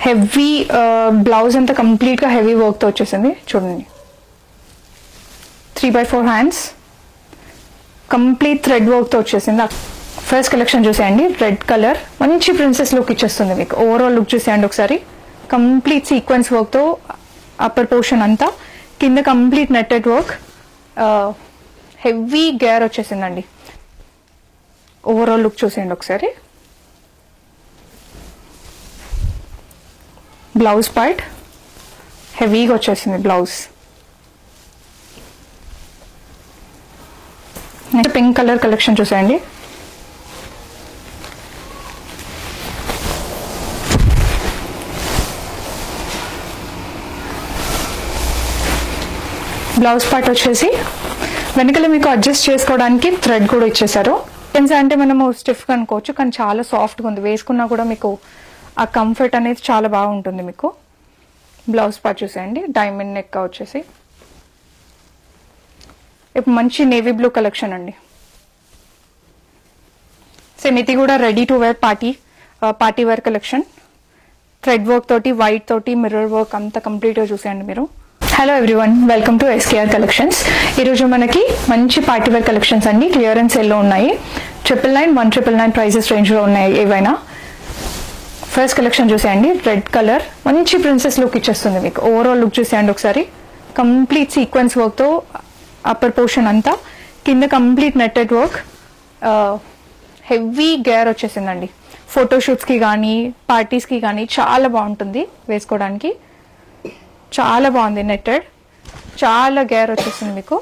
Heavy blouse అంతా కంప్లీట్గా heavy వర్క్తో వచ్చేసింది. చూడండి 3/4 హ్యాండ్స్ కంప్లీట్ థ్రెడ్ వర్క్తో వచ్చేసింది. ఫస్ట్ కలెక్షన్ చూసేయండి, రెడ్ కలర్ మంచి ప్రిన్సెస్ లుక్ ఇచ్చేస్తుంది మీకు. ఓవరాల్ లుక్ చూసేయండి ఒకసారి. కంప్లీట్ సీక్వెన్స్ వర్క్తో అప్పర్ పోర్షన్ అంతా, కింద complete netted work, heavy gear వచ్చేసిందండి. ఓవరాల్ లుక్ చూసేయండి ఒకసారి. బ్లౌజ్ పార్ట్ హెవీగా వచ్చేసింది blouse. Next pink colour collection చూసేయండి. బ్లౌజ్ పార్ట్ వచ్చేసి వెనకాల మీకు అడ్జస్ట్ చేసుకోవడానికి థ్రెడ్ కూడా ఇచ్చేసారు. అంటే మనము స్టిఫ్గా అనుకోవచ్చు, కానీ చాలా సాఫ్ట్గా ఉంది. వేసుకున్నా కూడా మీకు ఆ కంఫర్ట్ అనేది చాలా బాగుంటుంది మీకు. బ్లౌజ్ పార్ట్ చూసేయండి, డైమండ్ నెక్ వచ్చేసి. ఇప్పుడు మంచి నేవీ బ్లూ కలెక్షన్ అండి. సేమ్ ఇది కూడా ready to wear party wear collection. Thread work తోటి, వైట్ తోటి, మిర్రర్ వర్క్ అంతా కంప్లీట్గా చూసేయండి మీరు. Hello everyone, welcome to SKR collections. ఈరోజు మనకి మంచి పార్టీ వేర్ కలెక్షన్స్ అండి. క్లియరెన్స్ సేల్లో ఉన్నాయి. 999, 1999 ప్రైజెస్ రేంజ్లో ఉన్నాయి ఏవైనా. ఫస్ట్ కలెక్షన్ చూసేయండి, రెడ్ కలర్ మంచి ప్రిన్సెస్ లుక్ ఇచ్చేస్తుంది మీకు. ఓవరాల్ లుక్ చూసేయండి ఒకసారి. కంప్లీట్ సీక్వెన్స్ వర్క్తో అప్పర్ పోర్షన్ అంతా, కింద complete netted work, heavy gear వచ్చేసిందండి. ఫోటోషూట్స్కి కానీ పార్టీస్కి కానీ చాలా బాగుంటుంది వేసుకోవడానికి. చాలా బాగుంది నెట్టెడ్, చాలా గేర్ వచ్చేసింది మీకు.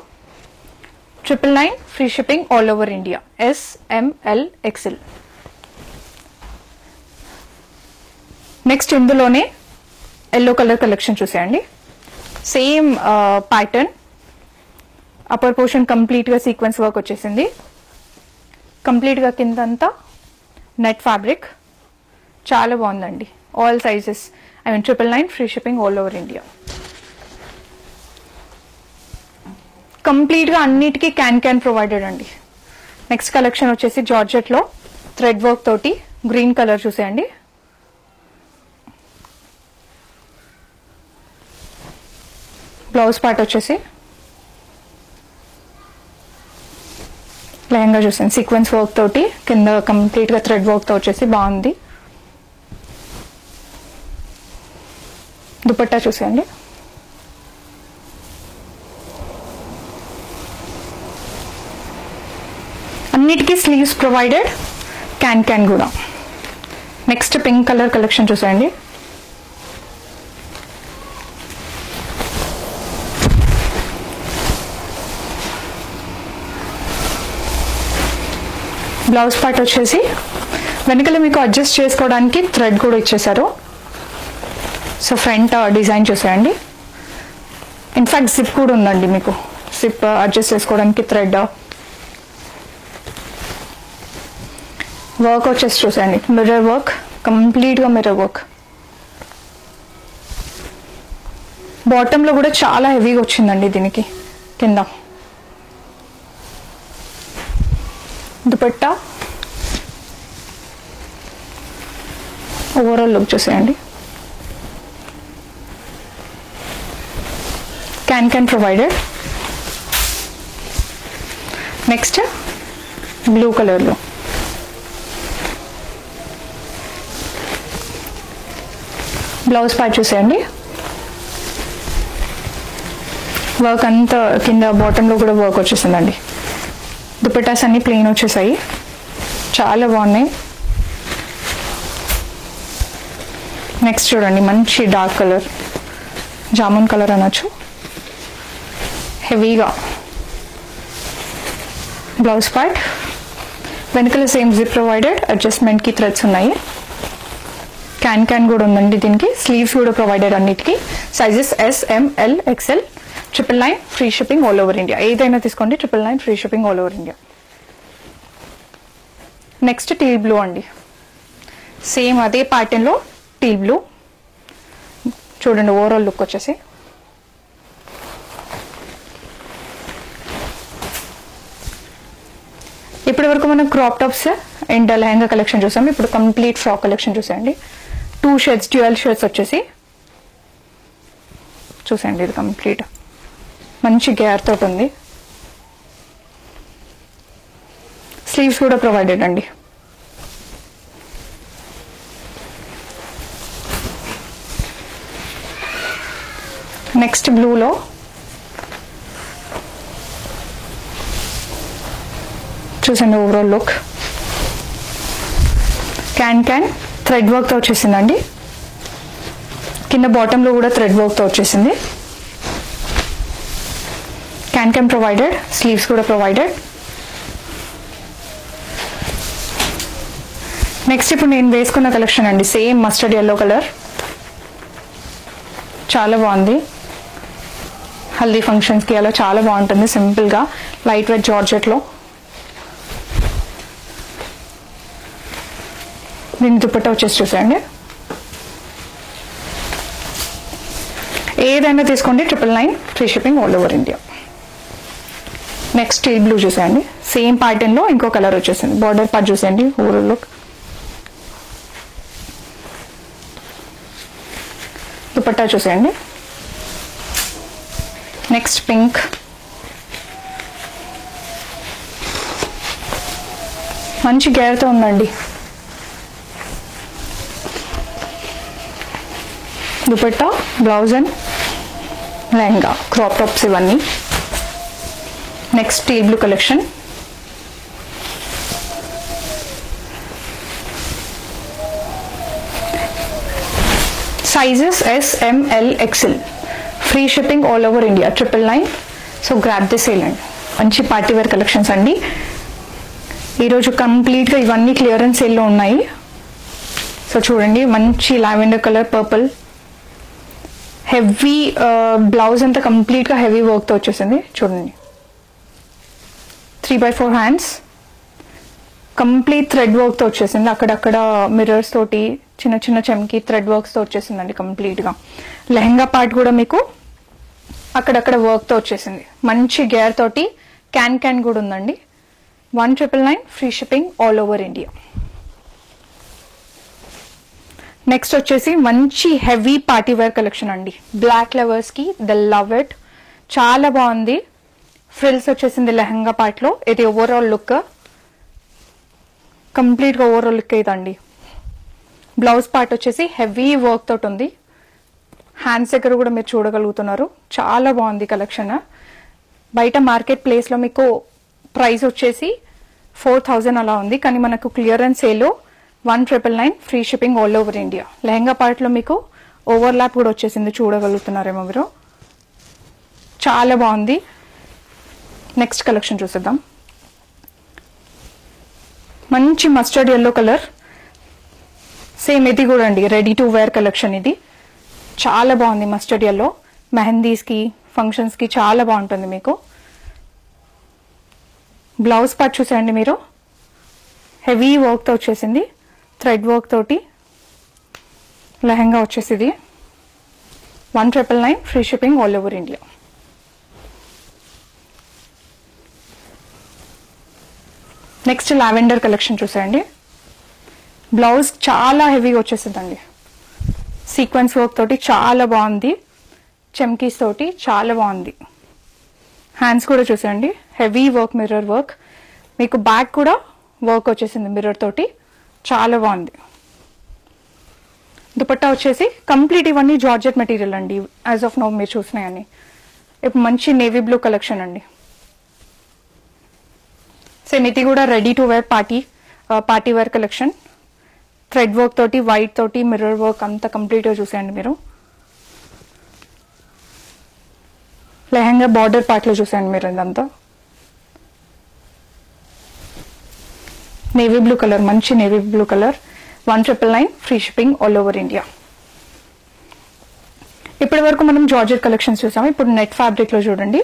999 free shipping all over India. S, M, L, XL. Next ఇందులోనే ఎల్లో కలర్ కలెక్షన్ చూసేయండి. సేమ్ ప్యాటర్న్, అప్పర్ పోర్షన్ కంప్లీట్గా సీక్వెన్స్ వర్క్ వచ్చేసింది. కంప్లీట్గా కిందంతా నెట్ ఫ్యాబ్రిక్, చాలా బాగుందండి. All sizes, 999 free shipping all over India. కంప్లీట్గా అన్నిటికీ క్యాన్ ప్రొవైడెడ్ అండి. నెక్స్ట్ కలెక్షన్ వచ్చేసి జార్జెట్లో థ్రెడ్ వర్క్ తోటి గ్రీన్ కలర్ చూసేయండి. బ్లౌజ్ పార్ట్ వచ్చేసి లెహంగా చూసాను, సీక్వెన్స్ వర్క్ తోటి, కింద కంప్లీట్గా థ్రెడ్ వర్క్తో వచ్చేసి బాగుంది. దుపట్టా చూసేయండి. అన్నిటికీ స్లీవ్స్ ప్రొవైడెడ్, క్యాన్ కూడా. నెక్స్ట్ పింక్ కలర్ కలెక్షన్ చూసేయండి. బ్లౌజ్ పార్ట్ వచ్చేసి వెనకాల మీకు అడ్జస్ట్ చేసుకోవడానికి థ్రెడ్ కూడా ఇచ్చేసారు. సో ఫ్రంట్ డిజైన్ చూసేయండి. ఇన్ఫాక్ట్ జిప్ కూడా ఉందండి మీకు. జిప్ అడ్జస్ట్ చేసుకోవడానికి థ్రెడ్ వర్క్ వచ్చేసి చూసేయండి. మిర్రర్ వర్క్, కంప్లీట్గా మిర్రర్ వర్క్. బాటంలో కూడా చాలా హెవీగా వచ్చిందండి దీనికి. కింద దుపట్టా, ఓవరాల్ లుక్ చూసేయండి. Can provided. నెక్స్ట్ బ్లూ కలర్లో బ్లౌజ్ పార్ట్ చూసేయండి. వర్క్ అంతా కింద బాటంలో కూడా వర్క్ వచ్చేసిందండి. దుపట్టాస్ అన్ని ప్లెయిన్ వచ్చేసాయి, చాలా బాగున్నాయి. నెక్స్ట్ చూడండి, మంచి డార్క్ కలర్, జామున్ కలర్ అనొచ్చు, హెవీగా. బ్లౌజ్ పార్ట్ వెనకాల సేమ్ జిప్ ప్రొవైడెడ్, అడ్జస్ట్మెంట్కి థ్రెడ్స్ ఉన్నాయి. క్యాన్ కూడా ఉందండి దీనికి. స్లీవ్స్ కూడా ప్రొవైడెడ్ అన్నిటికీ. Sizes S, M, L, XL. 999 free shipping all over India. ఏదైనా తీసుకోండి, 999 free shipping all over India. Next teal blue అండి. సేమ్ అదే ప్యాటర్న్లో టీల్ బ్లూ చూడండి. ఓవరాల్ లుక్ వచ్చేసి ఇప్పటి వరకు మనం crop tops and lehenga collection చూసాం. ఇప్పుడు కంప్లీట్ ఫ్రాక్ కలెక్షన్ చూసేయండి. 2 షేడ్స్ డ్యూయల్ షేడ్స్ వచ్చేసి చూసండి. ఇది కంప్లీట్ మంచి గేర్ తోటి ఉంది. స్లీవ్స్ కూడా ప్రొవైడెడ్ అండి. నెక్స్ట్ బ్లూలో చూసండి ఓవరాల్ లుక్. క్యాన్ థ్రెడ్ వర్క్తో వచ్చేసిందండి. కింద బాటంలో కూడా థ్రెడ్ వర్క్తో వచ్చేసింది. క్యాన్ ప్రొవైడెడ్, స్లీవ్స్ కూడా ప్రొవైడెడ్. నెక్స్ట్ ఇప్పుడు నేను వేసుకున్న కలెక్షన్ అండి, సేమ్ మస్టర్డ్ ఎల్లో కలర్. చాలా బాగుంది. హల్దీ ఫంక్షన్స్కి అలా చాలా బాగుంటుంది. సింపుల్గా లైట్ వెయిట్ జార్జెట్లో. దీని దుపట్టా వచ్చేసి చూసేయండి. ఏదైనా తీసుకోండి 999 free shipping all over India. Next steel blue చూసేయండి. సేమ్ ప్యాటర్న్లో ఇంకో కలర్ వచ్చేసింది. బార్డర్ పార్ట్ చూసేయండి ఓవరాల్ లుక్. దుపట్టా చూసేయండి. నెక్స్ట్ పింక్, మంచి గేర్తో ఉందండి. Dupatta, blouse and lehenga, crop tops ఇవన్నీ. Next steel blue collection. Sizes S, M, L, XL. Free shipping all over India. 999. So grab the sale అండి. మంచి పార్టీ వేర్ కలెక్షన్స్ అండి. ఈరోజు కంప్లీట్గా ఇవన్నీ క్లియరెన్స్ సేల్లో ఉన్నాయి. సో చూడండి, మంచి lavender colour, purple, heavy blouse అంతా కంప్లీట్గా హెవీ వర్క్తో వచ్చేసింది. చూడండి, 3/4 హ్యాండ్స్, కంప్లీట్ థ్రెడ్ వర్క్తో వచ్చేసింది. అక్కడక్కడ మిర్రర్స్ తోటి చిన్న చిన్న చెమ్కి థ్రెడ్ వర్క్స్తో వచ్చేసిందండి కంప్లీట్గా. లెహంగా పార్ట్ కూడా మీకు అక్కడక్కడ వర్క్తో వచ్చేసింది. మంచి గేర్ తోటి క్యాన్ కూడా ఉందండి. 1999 free shipping all over India. Next వచ్చేసి మంచి హెవీ పార్టీ వేర్ కలెక్షన్ అండి. బ్లాక్ లవర్స్ కి ద లవ్ ఇట్. చాలా బాగుంది. ఫ్రిల్స్ వచ్చేసింది లెహంగా పార్ట్ లో. ఇది ఓవరాల్ లుక్, కంప్లీట్ గా ఓవరాల్ లుక్ ఇదండి. బ్లౌజ్ పార్ట్ వచ్చేసి హెవీ వర్క్ తోటి ఉంది. హ్యాండ్స్ దగ్గర కూడా మీరు చూడగలుగుతున్నారు. చాలా బాగుంది కలెక్షన్. బయట మార్కెట్ ప్లేస్ లో మీకు ప్రైస్ వచ్చేసి 4000 అలా ఉంది, కానీ మనకు clearance sale 1999 free shipping all over India. Lehenga part లో మీకు ఓవర్ ల్యాప్ కూడా వచ్చేసింది, చూడగలుగుతున్నారేమో మీరు. చాలా బాగుంది. నెక్స్ట్ కలెక్షన్ చూసేద్దాం. మంచి మస్టర్డ్ ఎల్లో కలర్. సేమ్ ఇది కూడా అండి రెడీ టు వేర్ కలెక్షన్. ఇది చాలా బాగుంది. మస్టర్డ్ ఎల్లో మెహందీస్ కి, ఫంక్షన్స్ కి చాలా బాగుంటుంది మీకు. బ్లౌజ్ పార్ట్ చూసేయండి మీరు, హెవీ వర్క్ తో వచ్చేసింది. థ్రెడ్ వర్క్ తోటి లెహంగా వచ్చేసింది. 1999 free shipping all over India. Next lavender collection చూసేయండి. బ్లౌజ్ చాలా హెవీగా వచ్చేసిందండి. సీక్వెన్స్ వర్క్ తోటి చాలా బాగుంది. చెమ్కీస్ తోటి చాలా బాగుంది. హ్యాండ్స్ కూడా చూసేయండి, హెవీ వర్క్, మిర్రర్ వర్క్. మీకు బ్యాక్ కూడా వర్క్ వచ్చేసింది మిర్రర్ తోటి, చాలా బాగుంది. దుపట్టా వచ్చేసి కంప్లీట్ ఇవన్నీ జార్జెట్ మెటీరియల్ అండి. యాజ్ ఆఫ్ నౌ మీరు చూసినాయని. ఇప్పుడు మంచి నేవీ బ్లూ కలెక్షన్ అండి. సేమ్ ఇది కూడా ready to wear party wear collection. Thread work తోటి, వైట్ తోటి, మిర్రర్ వర్క్ అంతా కంప్లీట్ గా చూసేయండి మీరు. లెహంగా బార్డర్ పార్ట్ లో చూసేయండి మీరు. ఇదంతా నేవీ బ్లూ కలర్, మంచి navy blue colour. 1999 free shipping all over India. ఇప్పటి వరకు మనం జార్జెట్ కలెక్షన్స్ చూసాము. ఇప్పుడు నెట్ ఫ్యాబ్రిక్ లో చూడండి.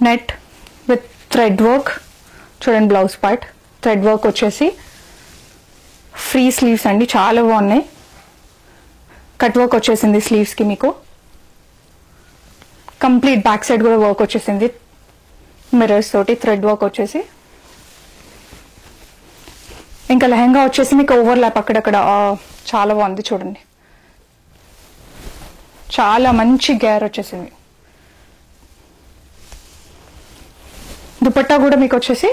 నెట్ విత్ థ్రెడ్ వర్క్ చూడండి. బ్లౌజ్ పార్ట్ థ్రెడ్ వర్క్ వచ్చేసి ఫ్రీ స్లీవ్స్ అండి, చాలా బాగున్నాయి. కట్ వర్క్ వచ్చేసింది స్లీవ్స్ కి మీకు. కంప్లీట్ బ్యాక్ సైడ్ కూడా వర్క్ వచ్చేసింది మిర్రర్స్ తోటి. థ్రెడ్ వర్క్ వచ్చేసి ఇంకా లెహంగా వచ్చేసి మీకు ఓవర్లాప్ అక్కడక్కడ చాలా బాగుంది చూడండి, చాలా మంచి గేర్ వచ్చేసింది. దుపట్టా కూడా మీకు వచ్చేసి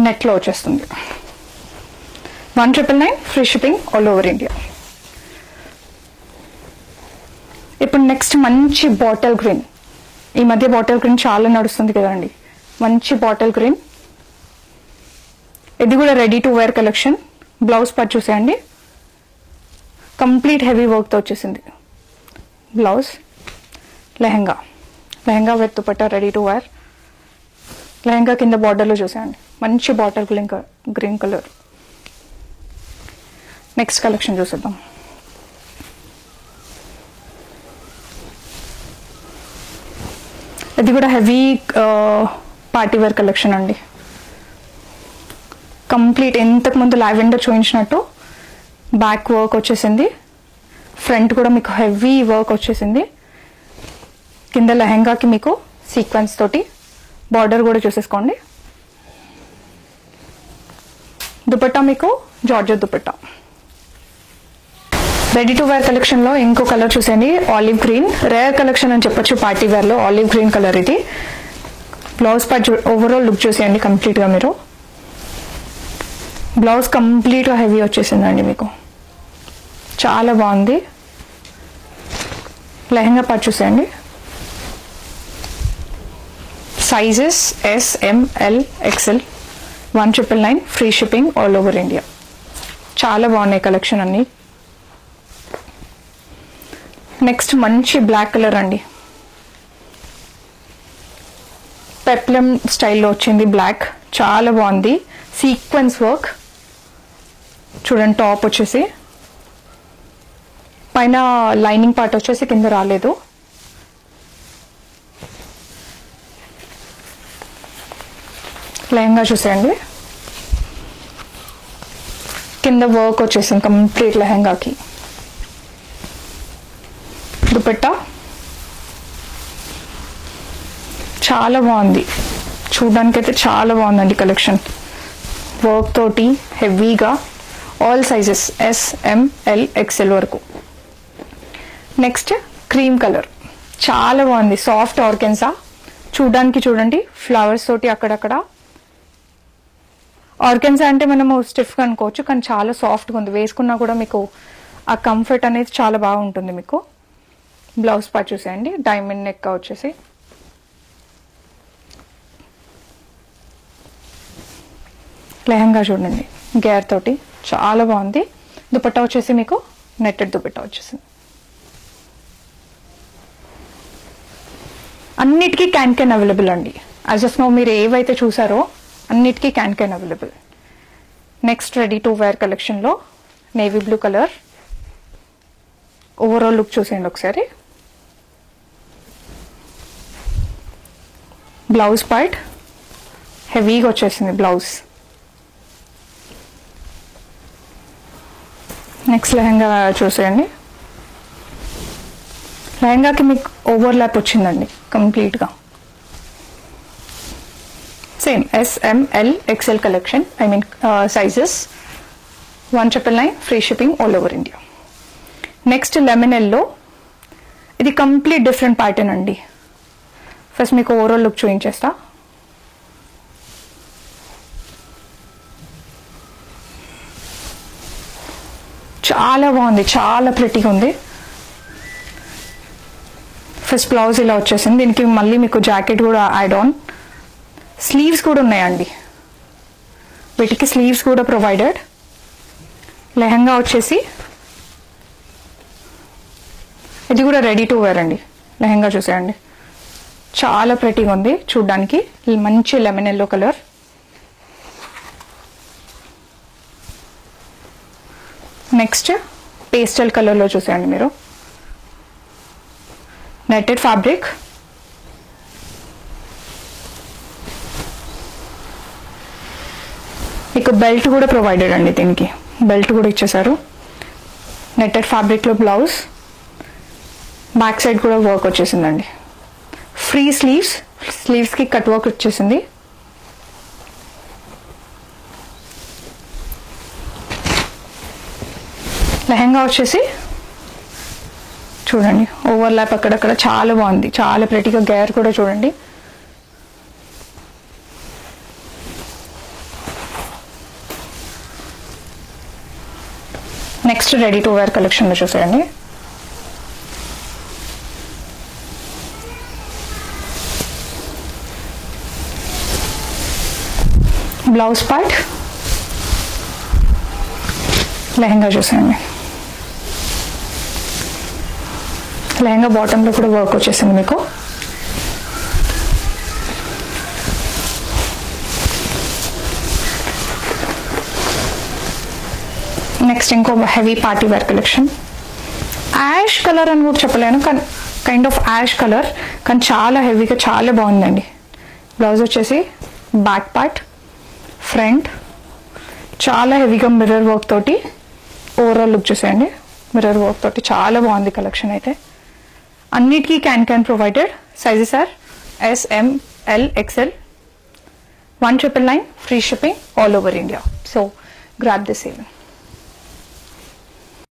నెట్లో వచ్చేస్తుంది. 1999 free shipping all over India. ఇప్పుడు నెక్స్ట్ మంచి బాటిల్ గ్రీన్. ఈ మధ్య బాటిల్ గ్రీన్ చాలా నడుస్తుంది కదండి. మంచి బాటిల్ గ్రీన్, ఇది కూడా ready to wear collection. Blouse part చూసేయండి, కంప్లీట్ హెవీ వర్క్తో వచ్చేసింది. Blouse, lehenga with dupatta ready to wear. Lehenga కింద బార్డర్లో చూసేయండి, మంచి bottle green colour. Next collection చూసేద్దాం. ఇది కూడా హెవీ పార్టీ వేర్ కలెక్షన్ అండి. కంప్లీట్ ఇంతకు ముందు లావెండర్ చూపించినట్టు బ్యాక్ వర్క్ వచ్చేసింది, ఫ్రంట్ కూడా మీకు హెవీ వర్క్ వచ్చేసింది. కింద లెహంగాకి మీకు సీక్వెన్స్ తోటి బార్డర్ కూడా చూసేసుకోండి. దుపట్టా మీకు georgette dupatta. Ready to wear collection లో ఇంకో కలర్ చూసేయండి, ఆలివ్ గ్రీన్. రేర్ కలెక్షన్ అని చెప్పొచ్చు పార్టీ వేర్ లో, ఆలివ్ గ్రీన్ కలర్ ఇది. బ్లౌజ్ పార్ట్ ఓవరాల్ లుక్ చూసేయండి కంప్లీట్ గా మీరు. బ్లౌజ్ కంప్లీట్ గా హెవీ వచ్చేసిందండి మీకు, చాలా బాగుంది. లెహంగా పార్ట్ చూసేయండి, sizes S, M, L, XL, 1999 free shipping all over India. చాలా బాగున్నాయి కలెక్షన్ అన్ని. నెక్స్ట్ మంచి బ్లాక్ కలర్ అండి, పెప్లమ్ స్టైల్లో వచ్చింది బ్లాక్, చాలా బాగుంది. సీక్వెన్స్ వర్క్ చూడండి, టాప్ వచ్చేసి పైన లైనింగ్ పార్ట్ వచ్చేసి కింద రాలేదు. లెహంగా చూసేయండి, కింద వర్క్ వచ్చేసింది కంప్లీట్ లెహంగాకి. దుపట్టా చాలా బాగుంది, చూడడానికి అయితే చాలా బాగుందండి కలెక్షన్. వర్క్ తోటి హెవీగా, all sizes S, M, L, XL వరకు. నెక్స్ట్ క్రీమ్ కలర్, చాలా బాగుంది. సాఫ్ట్ ఆర్గెన్జా, చూడడానికి చూడండి ఫ్లవర్స్ తోటి అక్కడక్కడ. ఆర్గెన్జా అంటే మనము స్టిఫ్గా అనుకోవచ్చు, కానీ చాలా సాఫ్ట్గా ఉంది. వేసుకున్నా కూడా మీకు ఆ కంఫర్ట్ అనేది చాలా బాగుంటుంది మీకు. బ్లౌజ్ పార్ట్ చూసేయండి, డైమండ్ నెక్ వచ్చేసి. లెహంగా చూడండి గేర్ తోటి చాలా బాగుంది. దుపట్టా వచ్చేసి మీకు నెట్టెడ్ దుపట్టా వచ్చేసింది. అన్నిటికీ క్యాన్ అవైలబుల్ అండి. యాజ్ ఆఫ్ నౌ మీరు ఏవైతే చూసారో అన్నిటికీ can available. Next ready to wear కలెక్షన్లో navy blue colour. Overall look చూసేయండి ఒకసారి. బ్లౌజ్ పార్ట్ హెవీగా వచ్చేసింది బ్లౌజ్. నెక్స్ట్ లెహంగా చూసేయండి, లెహంగాకి మీకు ఓవర్లాప్ వచ్చిందండి కంప్లీట్గా. Same S, M, L, XL collection, I mean sizes. 1999 free shipping all over India. Next lemon yellow, ఇది కంప్లీట్ డిఫరెంట్ ప్యాటర్న్ అండి. ఫస్ట్ మీకు ఓవరాల్ లుక్ చూపించేస్తా. చాలా బాగుంది, చాలా ప్రిటీగా ఉంది. ఫస్ట్ బ్లౌజ్ ఇలా వచ్చేసింది, దీనికి మళ్ళీ మీకు జాకెట్ కూడా యాడ్ ఆన్. స్లీవ్స్ కూడా ఉన్నాయండి, వీటికి స్లీవ్స్ కూడా ప్రొవైడెడ్. లెహంగా వచ్చేసి ఇది కూడా రెడీ టు వేర్ అండి. లెహంగా చూసేయండి, చాలా ప్రిటీగా ఉంది చూడ్డానికి. మంచి lemon yellow colour. Next pastel కలర్లో చూసేయండి మీరు. నెట్టెడ్ ఫ్యాబ్రిక్, మీకు బెల్ట్ కూడా ప్రొవైడెడ్ అండి. దీనికి బెల్ట్ కూడా ఇచ్చేసారు. నెట్టెడ్ ఫ్యాబ్రిక్లో బ్లౌజ్, బ్యాక్ సైడ్ కూడా వర్క్ వచ్చేసిందండి. ఫ్రీ స్లీవ్స్కి కట్ వర్క్ వచ్చేసింది. లెహంగా వచ్చేసి చూడండి ఓవర్లాప్ అక్కడక్కడ చాలా బాగుంది, చాలా ప్రెటీగా. గేర్ కూడా చూడండి. నెక్స్ట్ రెడీ టు వేర్ కలెక్షన్లో చూసేయండి. బ్లౌజ్ పార్ట్, లెహంగా చూసేయండి. లెహంగా బాటంలో కూడా వర్క్ వచ్చేసింది మీకు. నెక్స్ట్ ఇంకో heavy party wear collection. Ash colour అని కూడా చెప్పలేను, కానీ కైండ్ ఆఫ్ యాష్ కలర్, కానీ చాలా హెవీగా చాలా బాగుందండి. బ్లౌజ్ వచ్చేసి బ్యాక్ పార్ట్, ఫ్రంట్ చాలా హెవీగా మిర్రర్ వర్క్ తోటి. ఓవరాల్ లుక్ చూసేయండి, మిర్రర్ వర్క్ తోటి చాలా బాగుంది కలెక్షన్ అయితే. అన్నిటికీ can provided. Sizes are S, M, L, XL. 1999 free shipping all over India. So grab this even.